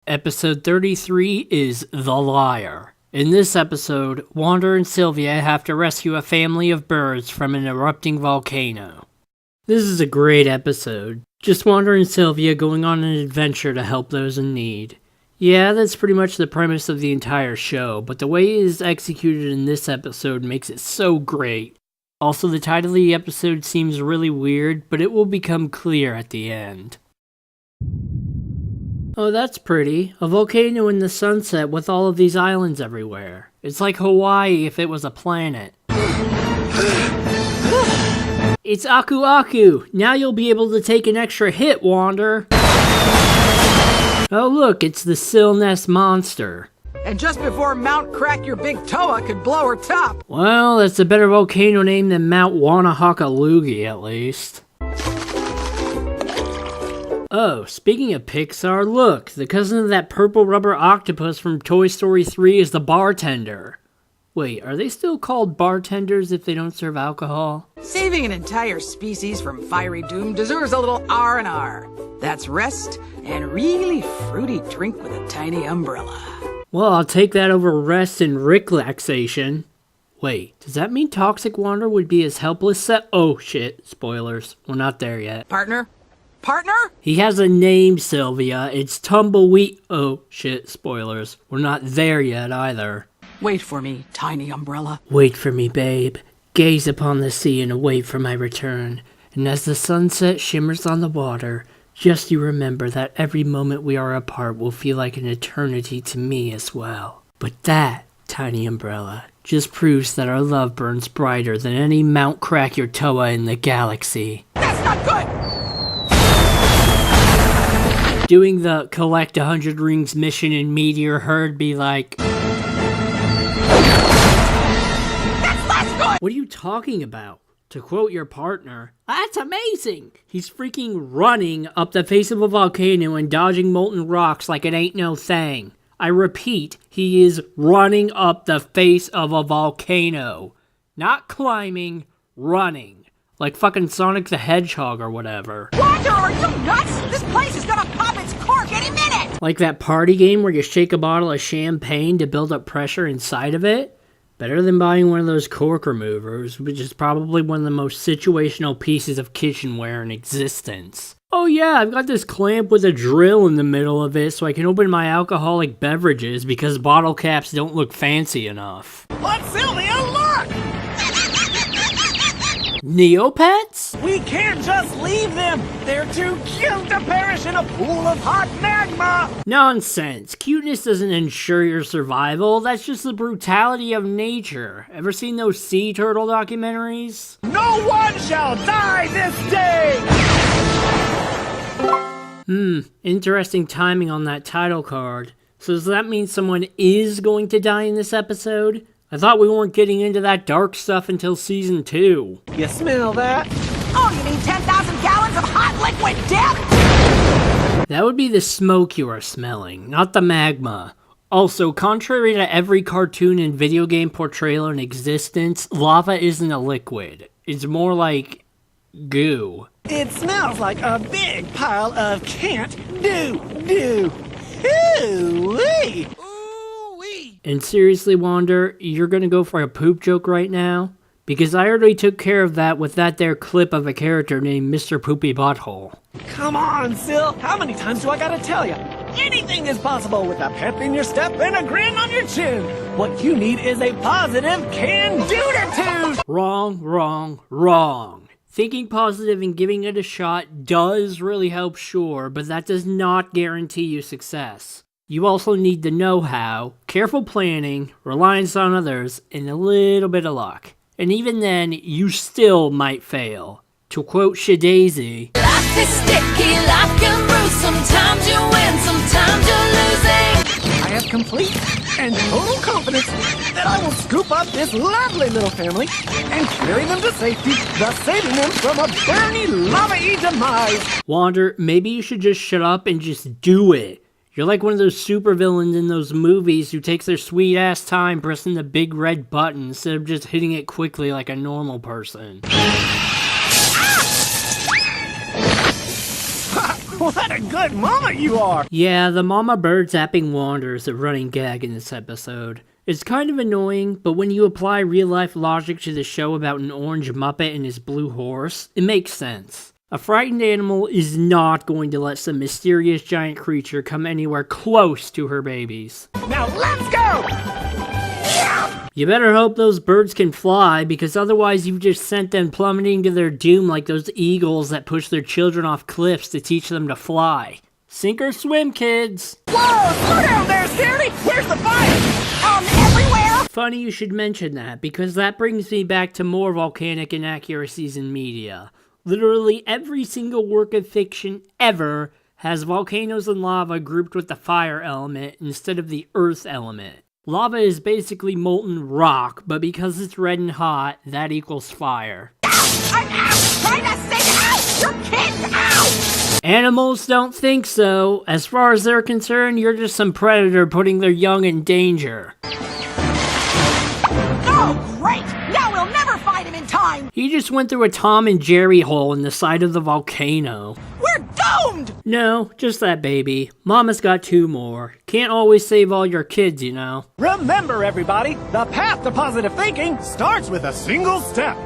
Episode 33 is The Liar. In this episode, Wander and Sylvia have to rescue a family of birds from an erupting volcano. This is a great episode. Just Wander and Sylvia going on an adventure to help those in need. Yeah, that's pretty much the premise of the entire show, but the way it is executed in this episode makes it so great. Also, the title of the episode seems really weird, but it will become clear at the end. Oh, that's pretty. A volcano in the sunset with all of these islands everywhere. It's like Hawaii if it was a planet. It's Aku Aku! Now you'll be able to take an extra hit, Wander! Oh look, it's the Sill Nest monster. And just before Mount Crack Your Big Toa could blow her top! Well, that's a better volcano name than Mount Wanahaka-Loogie, at least. Oh, speaking of Pixar, look, the cousin of that purple rubber octopus from Toy Story 3 is the bartender. Wait, are they still called bartenders if they don't serve alcohol? Saving an entire species from fiery doom deserves a little R&R. That's rest and really fruity drink with a tiny umbrella. Well, I'll take that over rest and relaxation. Wait, does that mean Toxic Wander would be as helpless Oh shit, spoilers. We're not there yet. Partner? Partner? He has a name, Sylvia. It's Tumbleweed. Oh shit, spoilers. We're not there yet either. Wait for me, tiny umbrella. Wait for me, babe. Gaze upon the sea and await for my return. And as the sunset shimmers on the water, just you remember that every moment we are apart will feel like an eternity to me as well. But that, tiny umbrella, just proves that our love burns brighter than any Mount Crack Your Toa in the galaxy. That's not good! Doing the collect 100 rings mission in Meteor Herd be like... That's less good! What are you talking about? To quote your partner, that's amazing! He's freaking running up the face of a volcano and dodging molten rocks like it ain't no thing. I repeat, he is running up the face of a volcano. Not climbing, running. Like fucking Sonic the Hedgehog or whatever. Wander, are you nuts? This place is gonna pop its cork any minute! Like that party game where you shake a bottle of champagne to build up pressure inside of it? Better than buying one of those cork removers, which is probably one of the most situational pieces of kitchenware in existence. Oh yeah, I've got this clamp with a drill in the middle of it so I can open my alcoholic beverages because bottle caps don't look fancy enough. But Sylvia, look! Neopets? We can't just leave them! They're too cute to perish in a pool of hot magma! Nonsense. Cuteness doesn't ensure your survival. That's just the brutality of nature. Ever seen those sea turtle documentaries? No one shall die this day! Interesting timing on that title card. So does that mean someone is going to die in this episode? I thought we weren't getting into that dark stuff until season 2. You smell that? Oh, you mean 10,000 gallons of hot liquid death? That would be the smoke you are smelling, not the magma. Also, contrary to every cartoon and video game portrayal in existence, lava isn't a liquid. It's more like goo. It smells like a big pile of can't do. Hoo-wee! And seriously, Wander, you're gonna go for a poop joke right now? Because I already took care of that with that there clip of a character named Mr. Poopy Butthole. Come on, Sil. How many times do I gotta tell you? Anything is possible with a pep in your step and a grin on your chin. What you need is a positive can-do-attitude. Wrong. Thinking positive and giving it a shot does really help, sure, but that does not guarantee you success. You also need the know-how, careful planning, reliance on others, and a little bit of luck. And even then, you still might fail. To quote Shadazy, life is sticky, life can bruise. Sometimes you win, sometimes you're losing. I have complete and total confidence that I will scoop up this lovely little family and carry them to safety, thus saving them from a burning lava-y demise. Wander, maybe you should just shut up and just do it. You're like one of those supervillains in those movies who takes their sweet ass time pressing the big red button instead of just hitting it quickly like a normal person. What a good mama you are! Yeah, the mama bird zapping Wander is a running gag in this episode. It's kind of annoying, but when you apply real-life logic to the show about an orange Muppet and his blue horse, it makes sense. A frightened animal is not going to let some mysterious giant creature come anywhere close to her babies. Now let's go! You better hope those birds can fly, because otherwise you've just sent them plummeting to their doom like those eagles that push their children off cliffs to teach them to fly. Sink or swim, kids! Whoa! Slow down there, Scaredy! Where's the fire? Everywhere! Funny you should mention that, because that brings me back to more volcanic inaccuracies in media. Literally every single work of fiction ever has volcanoes and lava grouped with the fire element instead of the earth element. Lava is basically molten rock, but because it's red and hot, that equals fire. I'm out! Trying to sing out! Your kid's out! Animals don't think so. As far as they're concerned, you're just some predator putting their young in danger. Oh, great! Now we'll never find him in time! He just went through a Tom and Jerry hole in the side of the volcano. We're doomed! No, just that baby. Mama's got 2 more. Can't always save all your kids, you know. Remember, everybody, the path to positive thinking starts with a single step.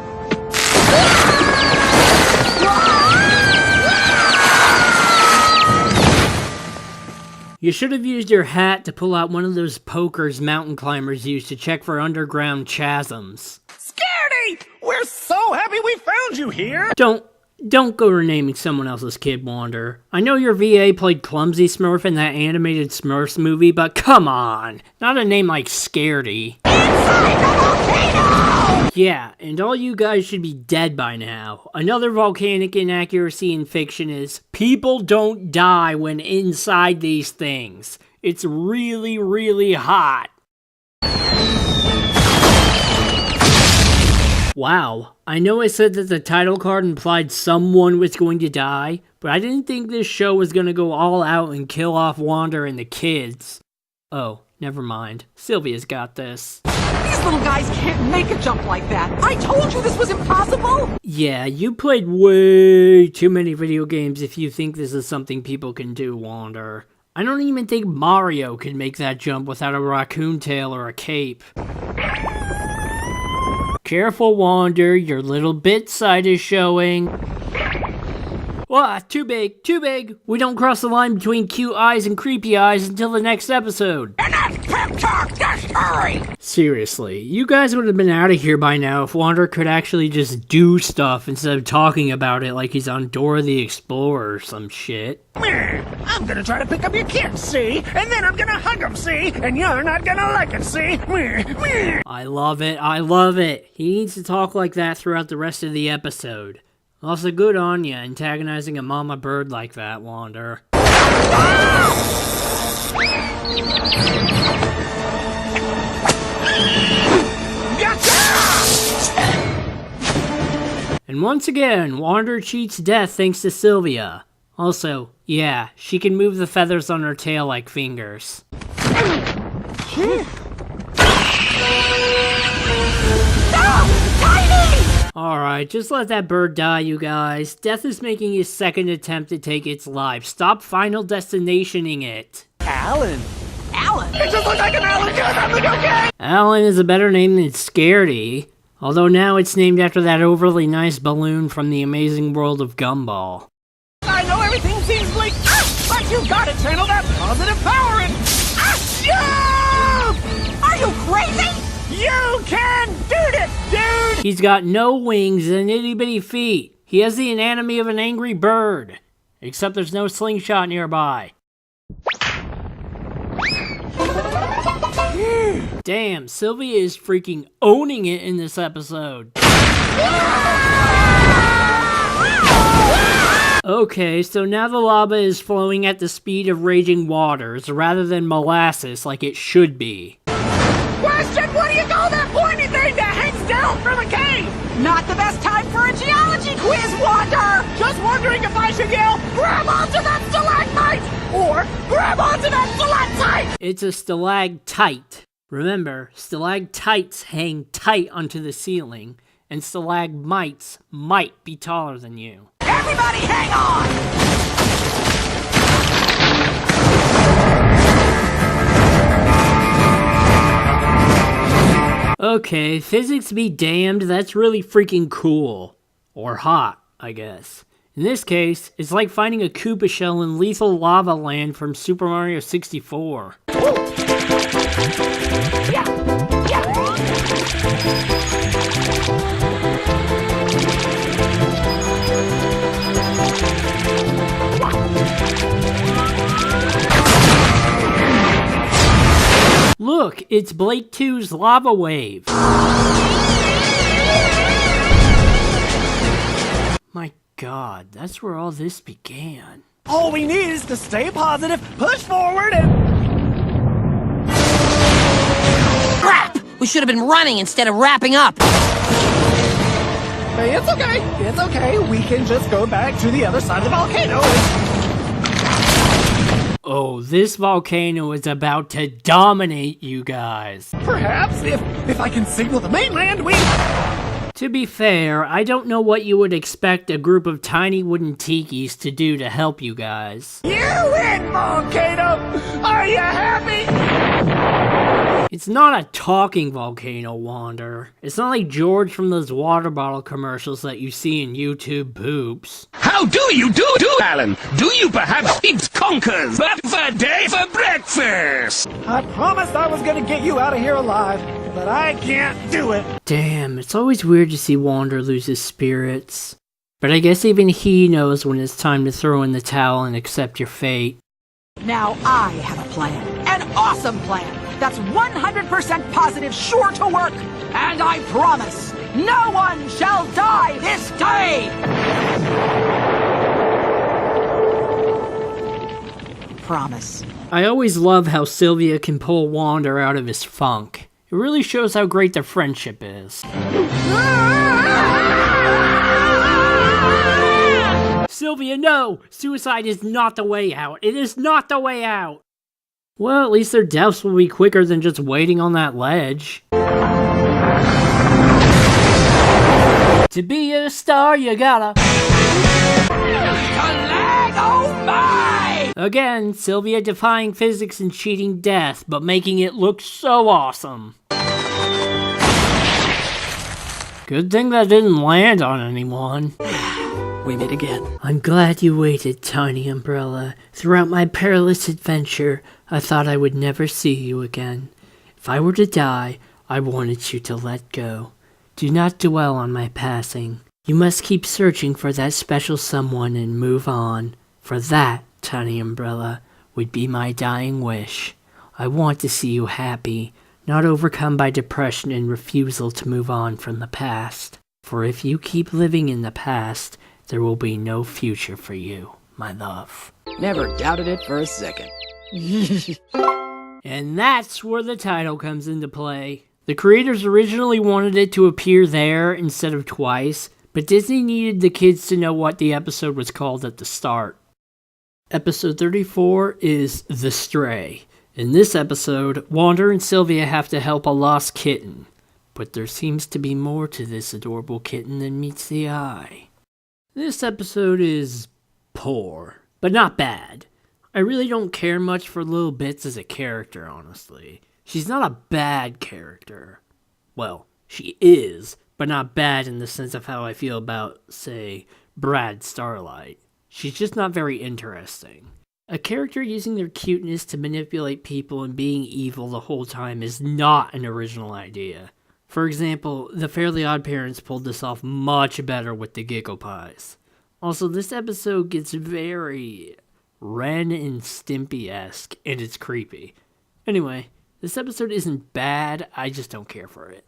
You should have used your hat to pull out one of those pokers mountain climbers use to check for underground chasms. Scaredy! We're so happy we found you here! Don't go renaming someone else's kid, Wander. I know your VA played Clumsy Smurf in that animated Smurfs movie, but come on! Not a name like Scaredy. Inside the volcano! Yeah, and all you guys should be dead by now. Another volcanic inaccuracy in fiction is, people don't die when inside these things. It's really, really hot. Wow, I know I said that the title card implied someone was going to die, but I didn't think this show was going to go all out and kill off Wander and the kids. Oh, never mind. Sylvia's got this. These little guys can't make a jump like that. I told you this was impossible! Yeah, you played way too many video games if you think this is something people can do, Wander. I don't even think Mario can make that jump without a raccoon tail or a cape. Careful, Wander, your little bit side is showing. Wah, too big, too big. We don't cross the line between cute eyes and creepy eyes until the next episode. Enough pep talk, just hurry! Seriously, you guys would have been out of here by now if Wander could actually just do stuff instead of talking about it like he's on Dora the Explorer or some shit. I'm gonna try to pick up your kid, see? And then I'm gonna hug him, see? And you're not gonna like it, see? I love it, I love it. He needs to talk like that throughout the rest of the episode. Also, good on ya, antagonizing a mama bird like that, Wander. And once again, Wander cheats death thanks to Sylvia. Also, yeah, she can move the feathers on her tail like fingers. Alright, just let that bird die, you guys. Death is making his second attempt to take its life. Stop Final Destinationing it. Alan! Alan? It just looks like an Alan good, I'm like, okay! Alan is a better name than Scaredy. Although now it's named after that overly nice balloon from the amazing world of Gumball. I know everything seems bleak, but you gotta channel that positive power in. Are you crazy? You can do it, dude! He's got no wings and itty-bitty feet. He has the anatomy of an angry bird. Except there's no slingshot nearby. Damn, Sylvia is freaking owning it in this episode. Okay, so now the lava is flowing at the speed of raging waters, rather than molasses like it should be. Question, what do you call that pointy thing that hangs down from a cave? Not the best time for a geology quiz, Wander! Just wondering if I should yell, grab onto that stalagmite! or grab onto that stalactite! It's a stalactite. Remember, stalactites hang tight onto the ceiling, and stalagmites might be taller than you. Everybody hang on! Okay, physics be damned, that's really freaking cool. Or hot, I guess. In this case, it's like finding a Koopa shell in Lethal Lava Land from Super Mario 64. Look, it's Blake 2's Lava Wave. My God, that's where all this began. All we need is to stay positive, push forward, and... Crap! We should have been running instead of wrapping up. Hey, it's okay, we can just go back to the other side of the volcano. Oh, this volcano is about to dominate you guys. Perhaps, if I can signal the mainland, we... To be fair, I don't know what you would expect a group of tiny wooden tikis to do to help you guys. You win, volcano! Are you happy? It's not a talking volcano, Wander. It's not like George from those water bottle commercials that you see in YouTube poops. How do you do, Alan? Do you perhaps eat conkers for day for breakfast? I promised I was gonna get you out of here alive, but I can't do it. Damn, it's always weird to see Wander lose his spirits. But I guess even he knows when it's time to throw in the towel and accept your fate. Now I have a plan. An awesome plan. That's 100% positive, sure to work. And I promise, no one shall die this day! Promise. I always love how Sylvia can pull Wander out of his funk. It really shows how great their friendship is. Sylvia, no! Suicide is not the way out. It is not the way out! Well, at least their deaths will be quicker than just waiting on that ledge. To be a star, you gotta... Oh my! Again, Sylvia defying physics and cheating death, but making it look so awesome. Good thing that didn't land on anyone. We meet again. I'm glad you waited, Tiny Umbrella. Throughout my perilous adventure, I thought I would never see you again. If I were to die, I wanted you to let go. Do not dwell on my passing. You must keep searching for that special someone and move on. For that, Tiny Umbrella, would be my dying wish. I want to see you happy, not overcome by depression and refusal to move on from the past. For if you keep living in the past, there will be no future for you, my love. Never doubted it for a second. And that's where the title comes into play. The creators originally wanted it to appear there instead of twice, but Disney needed the kids to know what the episode was called at the start. Episode 34 is The Stray. In this episode, Wander and Sylvia have to help a lost kitten. But there seems to be more to this adorable kitten than meets the eye. This episode is poor, but not bad. I really don't care much for Little Bits as a character, honestly. She's not a bad character. Well, she is, but not bad in the sense of how I feel about, say, Brad Starlight. She's just not very interesting. A character using their cuteness to manipulate people and being evil the whole time is not an original idea. For example, the Fairly Odd Parents pulled this off much better with the Giggle Pies. Also, this episode gets very Ren and Stimpy-esque, and it's creepy. Anyway, this episode isn't bad, I just don't care for it.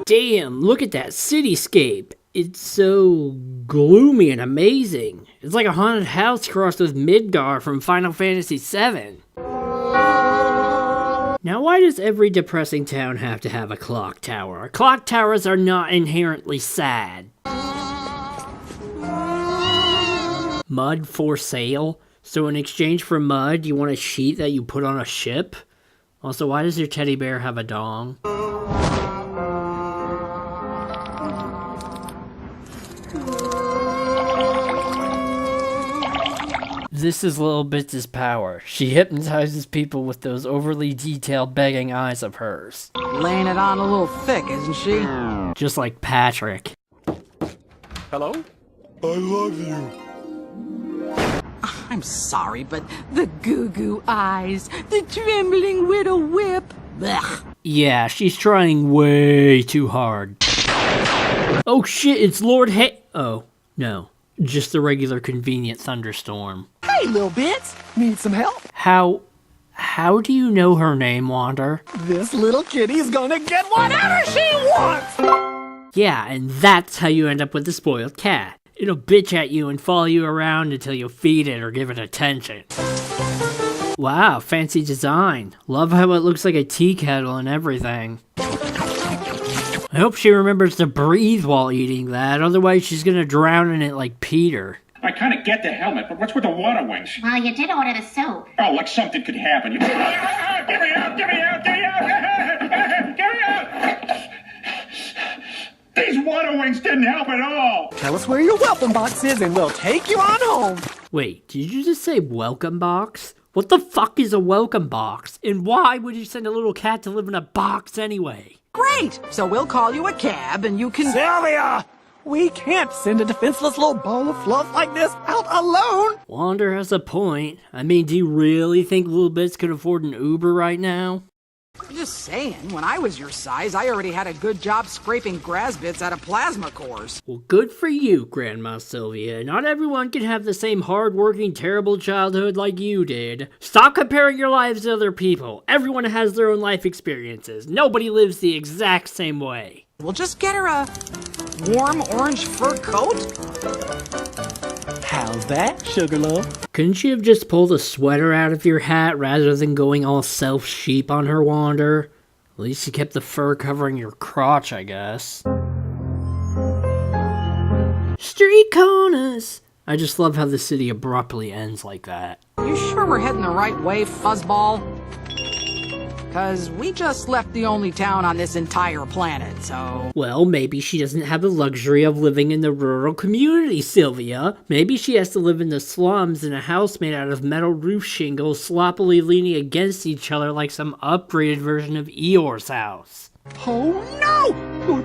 Damn, look at that cityscape! It's so gloomy and amazing. It's like a haunted house crossed with Midgar from Final Fantasy VII. Now, why does every depressing town have to have a clock tower? Clock towers are not inherently sad. Mud for sale? So in exchange for mud, you want a sheet that you put on a ship? Also, why does your teddy bear have a dong? This is Little Bits' power. She hypnotizes people with those overly detailed begging eyes of hers. Laying it on a little thick, isn't she? Just like Patrick. Hello? I love you. I'm sorry, but the goo-goo eyes, the trembling widow whip. Blech. Yeah, she's trying way too hard. Oh shit, it's Lord Oh, no. Just a regular convenient thunderstorm. Hey, little bits. Need some help? How do you know her name, Wander? This little kitty's gonna get whatever she wants! Yeah, and that's how you end up with the spoiled cat. It'll bitch at you and follow you around until you feed it or give it attention. Wow, fancy design. Love how it looks like a tea kettle and everything. I hope she remembers to breathe while eating that, otherwise she's gonna drown in it like Peter. I kind of get the helmet, but what's with the water wings? Well, you did order the soup. Oh, like something could happen. Get me out! Get me out! Get me out! Get me out! These water wings didn't help at all! Tell us where your welcome box is and we'll take you on home. Wait, did you just say welcome box? What the fuck is a welcome box? And why would you send a little cat to live in a box anyway? Great! So we'll call you a cab and you can... Sylvia! We can't send a defenseless little ball of fluff like this out alone! Wander has a point. I mean, do you really think Little Bits could afford an Uber right now? Just saying, when I was your size, I already had a good job scraping grass bits out of plasma cores. Well, good for you, Grandma Sylvia. Not everyone can have the same hard-working, terrible childhood like you did. Stop comparing your lives to other people. Everyone has their own life experiences. Nobody lives the exact same way. We'll just get her a warm orange fur coat? How's that, sugar love? Couldn't you have just pulled a sweater out of your hat rather than going all self-sheep on her, Wander? At least you kept the fur covering your crotch, I guess. Street corners! I just love how the city abruptly ends like that. You sure we're heading the right way, fuzzball? 'Cause we just left the only town on this entire planet, so... Well, maybe she doesn't have the luxury of living in the rural community, Sylvia. Maybe she has to live in the slums in a house made out of metal roof shingles sloppily leaning against each other like some upgraded version of Eeyore's house. Oh no!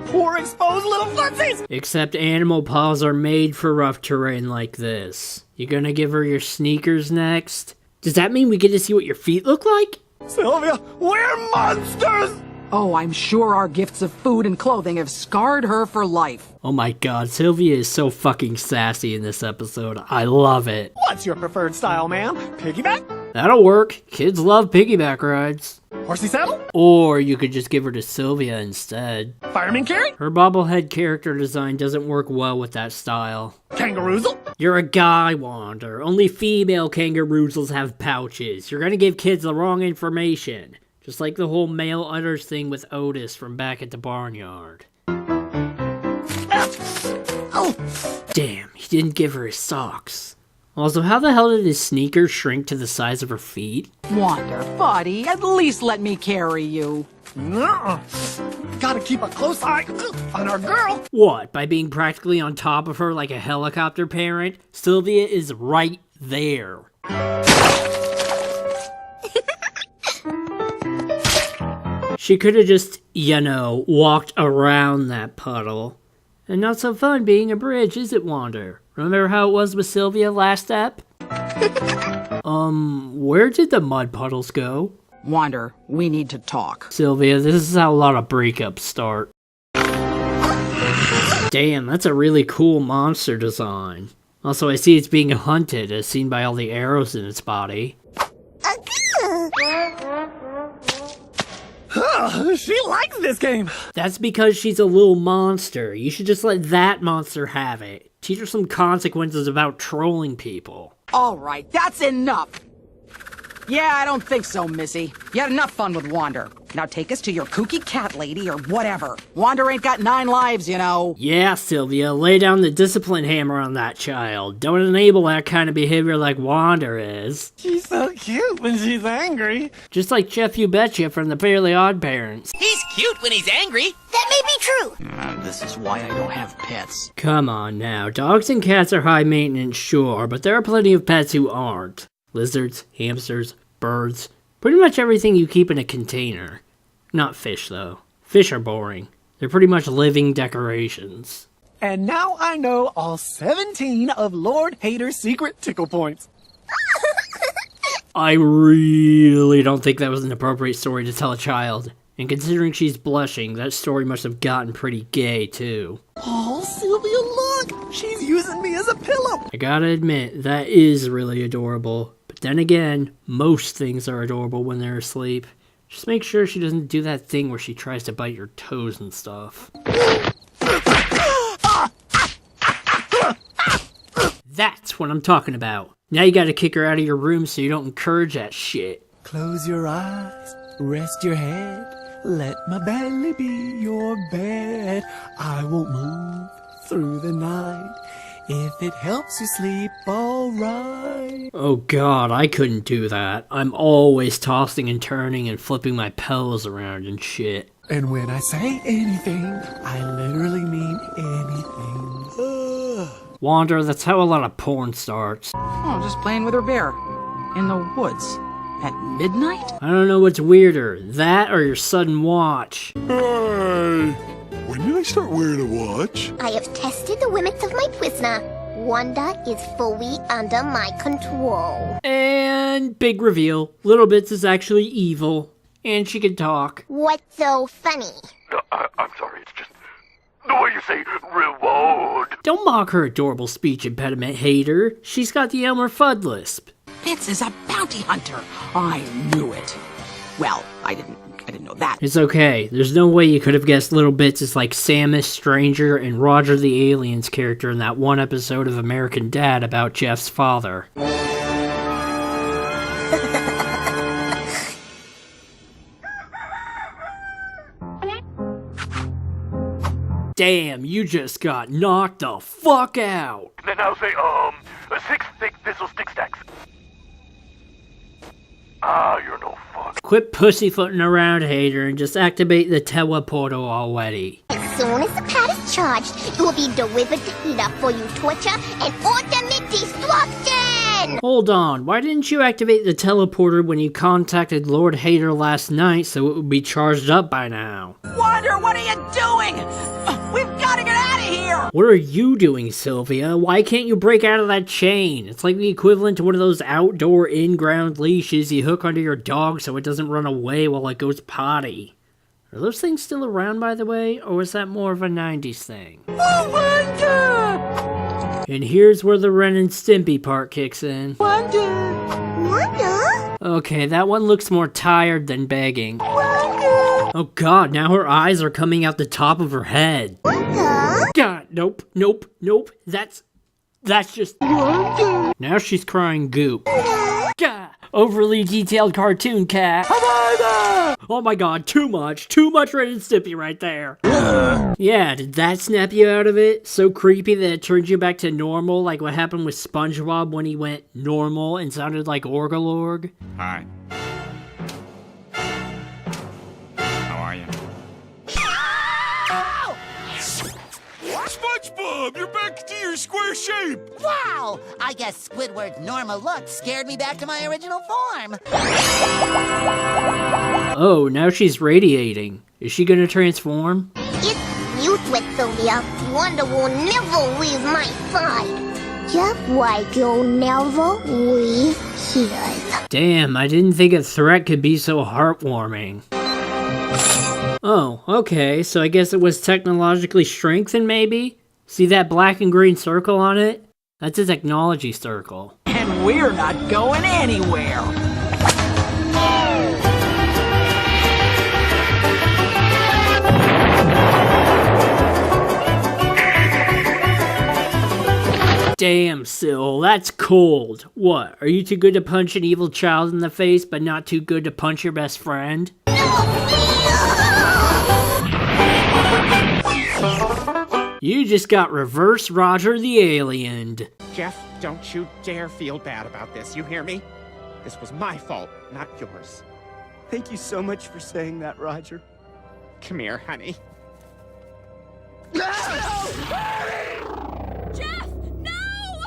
Poor exposed little footsies! Except animal paws are made for rough terrain like this. You gonna give her your sneakers next? Does that mean we get to see what your feet look like? Sylvia, we're monsters! Oh, I'm sure our gifts of food and clothing have scarred her for life. Oh my god, Sylvia is so fucking sassy in this episode. I love it. What's your preferred style, ma'am? Piggyback? That'll work. Kids love piggyback rides. Horsey saddle? Or you could just give her to Sylvia instead. Fireman carry? Her bobblehead character design doesn't work well with that style. Kangaroozle? You're a guy, Wander. Only female kangaroozles have pouches. You're gonna give kids the wrong information. Just like the whole male udders thing with Otis from back at the barnyard. Oh. Damn, he didn't give her his socks. Also, how the hell did his sneakers shrink to the size of her feet? Wander, buddy, at least let me carry you. Nuh-uh. Gotta keep a close eye on our girl. What, by being practically on top of her like a helicopter parent? Sylvia is right there. She could have just, walked around that puddle. And not so fun being a bridge, is it, Wander? Remember how it was with Sylvia last ep? Where did the mud puddles go? Wander, we need to talk. Sylvia, this is how a lot of breakups start. Damn, that's a really cool monster design. Also, I see it's being hunted, as seen by all the arrows in its body. She likes this game. That's because she's a little monster. You should just let that monster have it. Teach her some consequences about trolling people. All right, that's enough. Yeah, I don't think so, Missy. You had enough fun with Wander. Now take us to your kooky cat lady or whatever. Wander ain't got 9 lives, you know. Yeah, Sylvia, lay down the discipline hammer on that child. Don't enable that kind of behavior like Wander is. She's so cute when she's angry. Just like Jeff You Betcha from the Fairly Odd Parents. He's cute when he's angry. That may be true. This is why I don't have pets. Come on now, dogs and cats are high maintenance, sure, but there are plenty of pets who aren't. Lizards, hamsters, birds, pretty much everything you keep in a container. Not fish, though. Fish are boring. They're pretty much living decorations. And now I know all 17 of Lord Hater's secret tickle points. I really don't think that was an appropriate story to tell a child. And considering she's blushing, that story must have gotten pretty gay, too. Oh, Sylvia, look! She's using me as a pillow! I gotta admit, that is really adorable. But then again, most things are adorable when they're asleep. Just make sure she doesn't do that thing where she tries to bite your toes and stuff. That's what I'm talking about. Now you gotta kick her out of your room so you don't encourage that shit. Close your eyes, rest your head, let my belly be your bed. I won't move through the night if it helps you sleep alright. Oh god, I couldn't do that. I'm always tossing and turning and flipping my pillows around and shit. And when I say anything, I literally mean anything. Wander, that's how a lot of porn starts. Oh, just playing with her bear. In the woods. At midnight? I don't know what's weirder, that or your sudden watch. Hey! When did I start wearing a watch? I have tested the limits of my prisoner. Wander is fully under my control. And big reveal, Little Bits is actually evil. And she can talk. What's so funny? I'm sorry, it's just the way you say reward. Don't mock her adorable speech impediment, hater. She's got the Elmer Fudd lisp. Fitz is a bounty hunter. I knew it. Well, I didn't know that. It's okay. There's no way you could have guessed Little Bits is like Samus, Stranger, and Roger the Alien's character in that one episode of American Dad about Jeff's father. Damn, you just got knocked the fuck out. Then I'll say, 6 thick thistle stick stacks. Ah, you're no fun. Quit pussyfooting around, hater, and just activate the teleportal already. As soon as the pad is charged, it will be delivered to Peter for you torture and ultimate destruction! Hold on, why didn't you activate the teleporter when you contacted Lord Hater last night so it would be charged up by now? Wander, what are you doing? We've got to get out of here! What are you doing, Sylvia? Why can't you break out of that chain? It's like the equivalent to one of those outdoor in-ground leashes you hook onto your dog so it doesn't run away while it goes potty. Are those things still around, by the way, or was that more of a 90s thing? Oh, Wander! And here's where the Ren and Stimpy part kicks in. Wander! Wander? Okay, that one looks more tired than begging. Oh god, now her eyes are coming out the top of her head. Wander? God, nope. That's just... Now she's crying goop. God, overly detailed cartoon cat. Oh my god, too much Ren and Stimpy right there. Yeah, did that snap you out of it? So creepy that it turned you back to normal, like what happened with SpongeBob when he went normal and sounded like Orgalorg? Hi. How are you? SpongeBob, you're back to your square shape. Wow! I guess Squidward's normal look scared me back to my original form. Oh, now she's radiating. Is she gonna transform? It's useless, Sylvia. Wander will never leave my side. Just like you'll never leave his. Damn, I didn't think a threat could be so heartwarming. Oh, okay, so I guess it was technologically strengthened, maybe? See that black and green circle on it? That's a technology circle. And we're not going anywhere! Damn, Syl, that's cold. What, are you too good to punch an evil child in the face, but not too good to punch your best friend? You just got reverse Roger the Aliened. Jeff, don't you dare feel bad about this, you hear me? This was my fault, not yours. Thank you so much for saying that, Roger. Come here, honey. Jeff, no!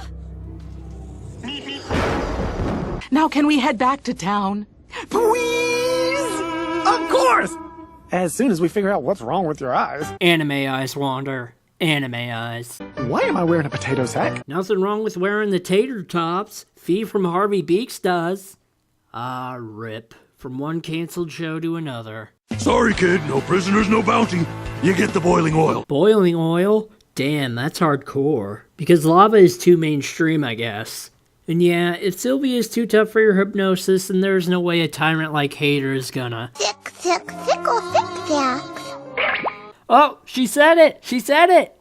Now can we head back to town? Please? Of course! As soon as we figure out what's wrong with your eyes. Anime eyes, Wander. Anime eyes. Why am I wearing a potato sack? Nothing wrong with wearing the tater tops. Fee from Harvey Beaks does. Ah, rip. From one canceled show to another. Sorry, kid. No prisoners, no bounty. You get the boiling oil. Boiling oil? Damn, that's hardcore. Because lava is too mainstream, I guess. And yeah, if Sylvia is too tough for your hypnosis, then there's no way a tyrant like Hater is gonna. Thick, thick, thick, or thick facts. Oh, she said it! She said it!